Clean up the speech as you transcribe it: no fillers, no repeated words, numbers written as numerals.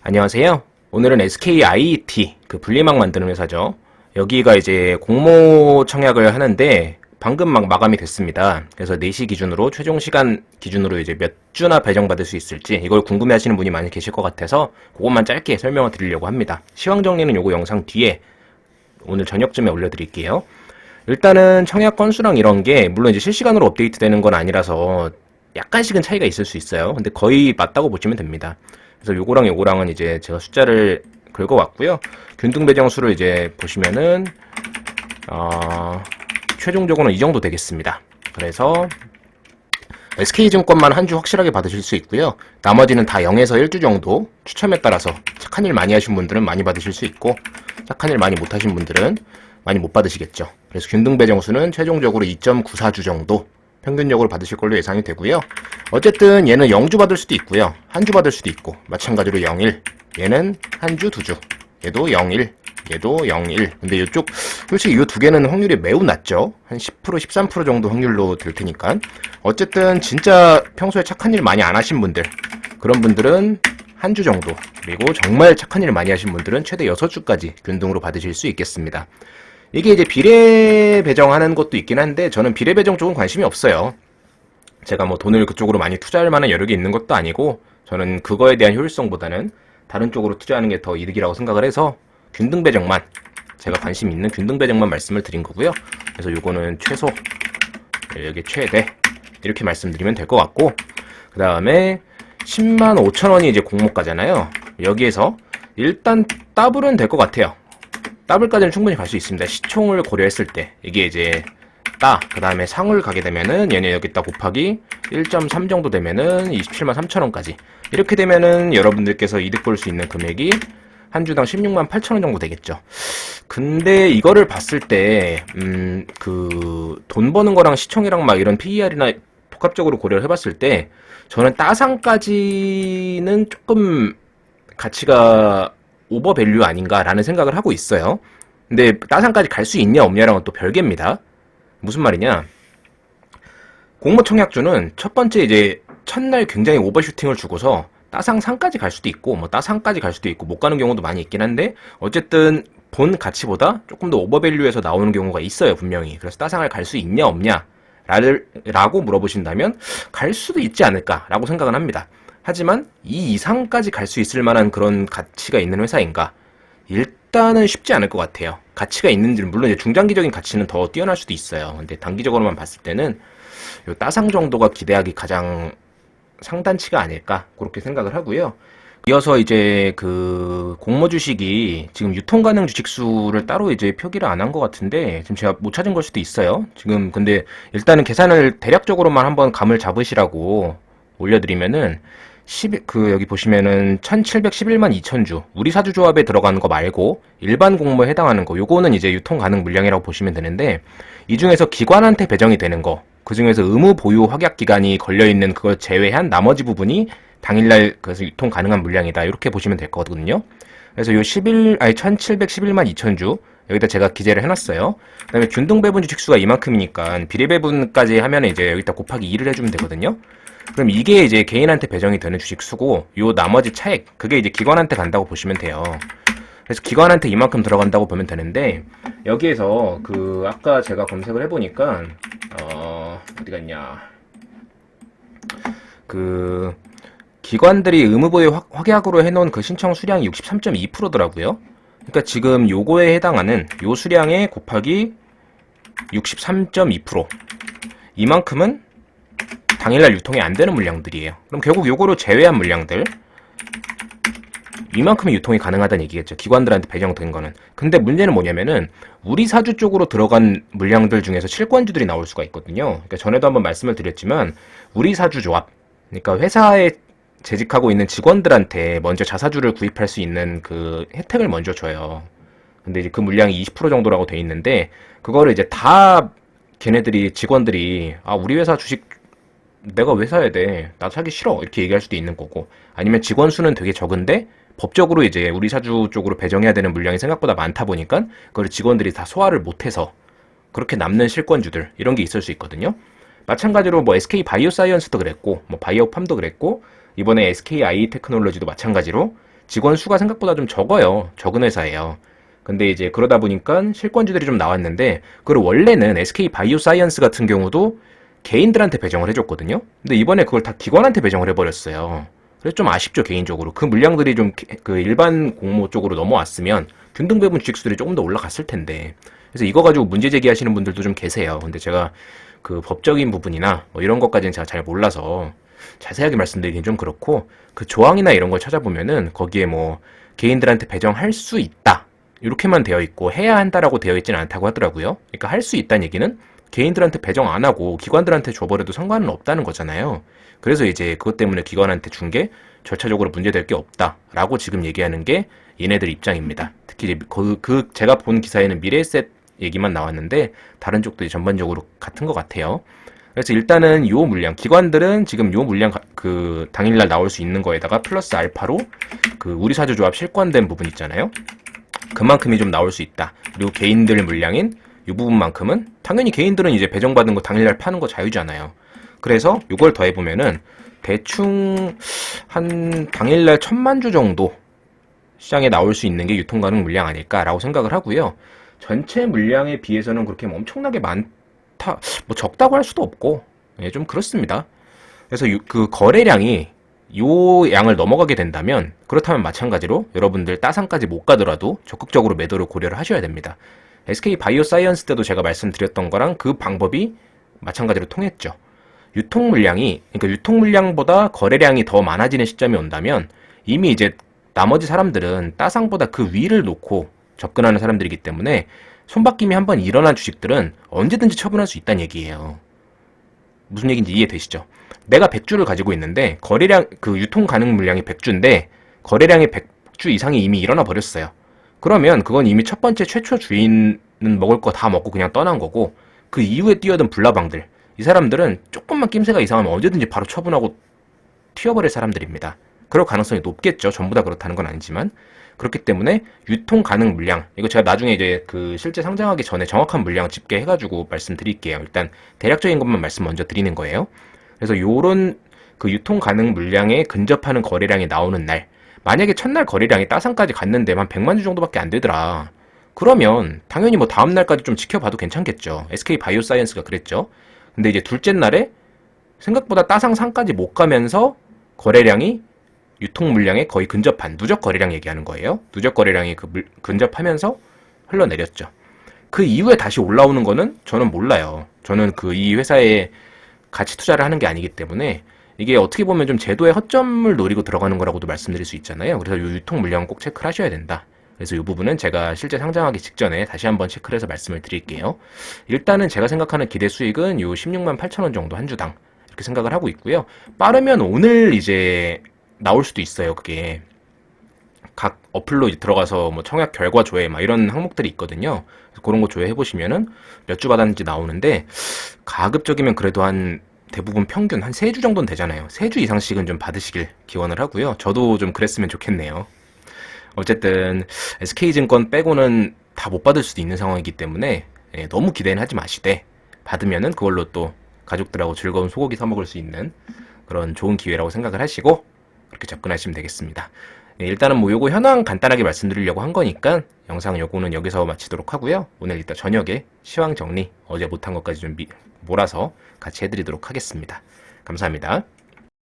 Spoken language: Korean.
안녕하세요. 오늘은 SKIT, 그 분리막 만드는 회사죠. 여기가 이제 공모 청약을 하는데 방금 막 마감이 됐습니다. 그래서 4시 기준으로 최종 시간 기준으로 이제 몇 주나 배정받을 수 있을지 이걸 궁금해 하시는 분이 많이 계실 것 같아서 그것만 짧게 설명을 드리려고 합니다. 시황 정리는 요거 영상 뒤에 오늘 저녁쯤에 올려드릴게요. 일단은 청약 건수랑 이런 게 물론 이제 실시간으로 업데이트 되는 건 아니라서 약간씩은 차이가 있을 수 있어요. 근데 거의 맞다고 보시면 됩니다. 그래서 요거랑 요거랑은 이제 제가 숫자를 긁어왔고요. 균등 배정수를 이제 보시면은 최종적으로는 이 정도 되겠습니다. 그래서 SK증권만 한 주 확실하게 받으실 수 있고요. 나머지는 다 0에서 1주 정도 추첨에 따라서 착한 일 많이 하신 분들은 많이 받으실 수 있고 착한 일 많이 못 하신 분들은 많이 못 받으시겠죠. 그래서 균등 배정수는 최종적으로 2.94주 정도 평균적으로 받으실 걸로 예상이 되고요. 어쨌든 얘는 0주 받을 수도 있고요. 한 주 받을 수도 있고 마찬가지로 0일 얘는 한 주, 2주 얘도 0일 얘도 0일 근데 이쪽 솔직히 이 두 개는 확률이 매우 낮죠. 한 10% 13% 정도 확률로 될 테니까 어쨌든 진짜 평소에 착한 일 많이 안 하신 분들 그런 분들은 한 주 정도 그리고 정말 착한 일 많이 하신 분들은 최대 6주까지 균등으로 받으실 수 있겠습니다. 이게 이제 비례 배정하는 것도 있긴 한데 저는 비례 배정 쪽은 관심이 없어요. 제가 뭐 돈을 그쪽으로 많이 투자할 만한 여력이 있는 것도 아니고 저는 그거에 대한 효율성보다는 다른 쪽으로 투자하는 게 더 이득이라고 생각을 해서 균등 배정만 제가 관심 있는 균등 배정만 말씀을 드린 거고요. 그래서 요거는 최소 여기 최대 이렇게 말씀드리면 될 것 같고 그 다음에 10만 5천 원이 이제 공모가잖아요. 여기에서 일단 더블은 될 것 같아요. 더블까지는 충분히 갈 수 있습니다. 시총을 고려했을 때 이게 이제 그 다음에 상을 가게 되면은 얘네 여기다 곱하기 1.3 정도 되면은 27만 3천 원까지 이렇게 되면은 여러분들께서 이득 볼 수 있는 금액이 한 주당 16만 8천 원 정도 되겠죠. 근데 이거를 봤을 때 그 돈 버는 거랑 시총이랑 막 이런 PER이나 복합적으로 고려를 해봤을 때 저는 따상까지는 조금 가치가 오버밸류 아닌가라는 생각을 하고 있어요. 근데 따상까지 갈 수 있냐 없냐랑은 또 별개입니다. 무슨 말이냐? 공모 청약주는 첫 번째 이제 첫날 굉장히 오버슈팅을 주고서 따상 상까지 갈 수도 있고 뭐 따상까지 갈 수도 있고 못 가는 경우도 많이 있긴 한데 어쨌든 본 가치보다 조금 더 오버밸류해서 나오는 경우가 있어요 분명히. 그래서 따상을 갈 수 있냐 없냐 라고 물어보신다면 갈 수도 있지 않을까라고 생각은 합니다. 하지만 이 이상까지 갈 수 있을 만한 그런 가치가 있는 회사인가? 일단은 쉽지 않을 것 같아요. 가치가 있는지는 물론 이제 중장기적인 가치는 더 뛰어날 수도 있어요. 근데 단기적으로만 봤을 때는 요 따상 정도가 기대하기 가장 상단치가 아닐까 그렇게 생각을 하고요. 이어서 이제 그 공모 주식이 지금 유통 가능 주식 수를 따로 이제 표기를 안 한 것 같은데 지금 제가 못 찾은 걸 수도 있어요. 지금 근데 일단은 계산을 대략적으로만 한번 감을 잡으시라고 올려드리면은 여기 보시면은 1711만 2천주 우리 사주조합에 들어가는 거 말고 일반 공모에 해당하는 거 요거는 이제 유통 가능 물량이라고 보시면 되는데 이 중에서 기관한테 배정이 되는 거 그 중에서 의무 보유 확약 기간이 걸려있는 그걸 제외한 나머지 부분이 당일날 그래서 유통 가능한 물량이다 이렇게 보시면 될 거거든요. 그래서 요 1711만 2천주 여기다 제가 기재를 해놨어요. 그 다음에 균등 배분 주식수가 이만큼이니까 비례 배분까지 하면 이제 여기다 곱하기 2를 해주면 되거든요. 그럼 이게 이제 개인한테 배정이 되는 주식 수고 요 나머지 차액 그게 이제 기관한테 간다고 보시면 돼요. 그래서 기관한테 이만큼 들어간다고 보면 되는데 여기에서 그 아까 제가 검색을 해보니까 어디 갔냐 그 기관들이 의무보유 확약으로 해놓은 그 신청 수량이 63.2%더라고요. 그러니까 지금 요거에 해당하는 요 수량에 곱하기 63.2% 이만큼은 당일날 유통이 안 되는 물량들이에요. 그럼 결국 요거로 제외한 물량들 이만큼의 유통이 가능하다는 얘기겠죠. 기관들한테 배정된 거는. 근데 문제는 뭐냐면은 우리 사주 쪽으로 들어간 물량들 중에서 실권주들이 나올 수가 있거든요. 그러니까 전에도 한번 말씀을 드렸지만 우리 사주 조합 그러니까 회사에 재직하고 있는 직원들한테 먼저 자사주를 구입할 수 있는 그 혜택을 먼저 줘요. 근데 이제 그 물량이 20% 정도라고 돼 있는데 그거를 이제 다 걔네들이 직원들이 우리 회사 주식 내가 왜 사야 돼? 나 사기 싫어. 이렇게 얘기할 수도 있는 거고. 아니면 직원 수는 되게 적은데 법적으로 이제 우리 사주 쪽으로 배정해야 되는 물량이 생각보다 많다 보니까 그걸 직원들이 다 소화를 못해서 그렇게 남는 실권주들 이런 게 있을 수 있거든요. 마찬가지로 뭐 SK 바이오사이언스도 그랬고 뭐 바이오팜도 그랬고 이번에 SKI 테크놀로지도 마찬가지로 직원 수가 생각보다 좀 적어요. 적은 회사예요. 근데 이제 그러다 보니까 실권주들이 좀 나왔는데, 그걸 원래는 SK 바이오사이언스 같은 경우도 개인들한테 배정을 해줬거든요. 근데 이번에 그걸 다 기관한테 배정을 해버렸어요. 그래서 좀 아쉽죠, 개인적으로. 그 물량들이 좀 그 일반 공모 쪽으로 넘어왔으면 균등 배분 주식수들이 조금 더 올라갔을 텐데. 그래서 이거 가지고 문제 제기하시는 분들도 좀 계세요. 근데 제가 그 법적인 부분이나 뭐 이런 것까지는 제가 잘 몰라서 자세하게 말씀드리긴 좀 그렇고, 그 조항이나 이런 걸 찾아보면은 거기에 뭐 개인들한테 배정할 수 있다 이렇게만 되어 있고 해야 한다라고 되어 있지는 않다고 하더라고요. 그러니까 할 수 있다는 얘기는 개인들한테 배정 안 하고 기관들한테 줘버려도 상관은 없다는 거잖아요. 그래서 이제 그것 때문에 기관한테 준 게 절차적으로 문제될 게 없다라고 지금 얘기하는 게 얘네들 입장입니다. 특히 이제 제가 본 기사에는 미래에셋 얘기만 나왔는데 다른 쪽도 전반적으로 같은 것 같아요. 그래서 일단은 요 물량, 기관들은 지금 요 물량 그 당일날 나올 수 있는 거에다가 플러스 알파로 그 우리 사주조합 실권된 부분 있잖아요. 그만큼이 좀 나올 수 있다. 그리고 개인들 물량인 이 부분만큼은 당연히 개인들은 이제 배정받은 거 당일날 파는 거 자유잖아요. 그래서 이걸 더해보면은 대충 한 당일날 1000만 주 정도 시장에 나올 수 있는 게 유통 가능 물량 아닐까라고 생각을 하고요. 전체 물량에 비해서는 그렇게 엄청나게 많다, 뭐 적다고 할 수도 없고, 예, 좀 그렇습니다. 그래서 그 거래량이 요 양을 넘어가게 된다면, 그렇다면 마찬가지로 여러분들 따상까지 못 가더라도 적극적으로 매도를 고려를 하셔야 됩니다. SK 바이오사이언스 때도 제가 말씀드렸던 거랑 그 방법이 마찬가지로 통했죠. 유통 물량이, 그러니까 유통 물량보다 거래량이 더 많아지는 시점이 온다면 이미 이제 나머지 사람들은 따상보다 그 위를 놓고 접근하는 사람들이기 때문에 손바뀜이 한번 일어난 주식들은 언제든지 처분할 수 있다는 얘기예요. 무슨 얘기인지 이해되시죠? 내가 100주를 가지고 있는데 거래량, 그 유통 가능 물량이 100주인데 거래량이 100주 이상이 이미 일어나 버렸어요. 그러면 그건 이미 첫 번째 최초 주인은 먹을 거 다 먹고 그냥 떠난 거고, 그 이후에 뛰어든 불나방들, 이 사람들은 조금만 낌새가 이상하면 언제든지 바로 처분하고 튀어버릴 사람들입니다. 그럴 가능성이 높겠죠. 전부 다 그렇다는 건 아니지만. 그렇기 때문에 유통 가능 물량, 이거 제가 나중에 이제 그 실제 상장하기 전에 정확한 물량 집계해가지고 말씀드릴게요. 일단 대략적인 것만 말씀 먼저 드리는 거예요. 그래서 요런 그 유통 가능 물량에 근접하는 거래량이 나오는 날, 만약에 첫날 거래량이 따상까지 갔는데 한 100만 주 정도밖에 안 되더라. 그러면 당연히 뭐 다음 날까지 좀 지켜봐도 괜찮겠죠. SK 바이오사이언스가 그랬죠. 근데 이제 둘째 날에 생각보다 따상 상까지 못 가면서 거래량이 유통 물량에 거의 근접한 누적 거래량 얘기하는 거예요. 누적 거래량이 근접하면서 흘러내렸죠. 그 이후에 다시 올라오는 거는 저는 몰라요. 저는 그 이 회사에 가치 투자를 하는 게 아니기 때문에 이게 어떻게 보면 좀 제도의 허점을 노리고 들어가는 거라고도 말씀드릴 수 있잖아요. 그래서 이 유통 물량은 꼭 체크를 하셔야 된다. 그래서 이 부분은 제가 실제 상장하기 직전에 다시 한번 체크를 해서 말씀을 드릴게요. 일단은 제가 생각하는 기대 수익은 요 16만 8천 원 정도 한 주당 이렇게 생각을 하고 있고요. 빠르면 오늘 이제 나올 수도 있어요. 그게 각 어플로 들어가서 뭐 청약 결과 조회 막 이런 항목들이 있거든요. 그래서 그런 거 조회해 보시면은 몇 주 받았는지 나오는데, 가급적이면 그래도 한 대부분 평균 한 3주 정도는 되잖아요. 3주 이상씩은 좀 받으시길 기원을 하고요. 저도 좀 그랬으면 좋겠네요. 어쨌든 SK증권 빼고는 다 못 받을 수도 있는 상황이기 때문에 너무 기대는 하지 마시되, 받으면은 그걸로 또 가족들하고 즐거운 소고기 사 먹을 수 있는 그런 좋은 기회라고 생각을 하시고 그렇게 접근하시면 되겠습니다. 일단은 뭐 요거 현황 간단하게 말씀드리려고 한 거니까 영상 요거는 여기서 마치도록 하고요. 오늘 이따 저녁에 시황 정리 어제 못한 것까지 좀 몰아서 같이 해드리도록 하겠습니다. 감사합니다.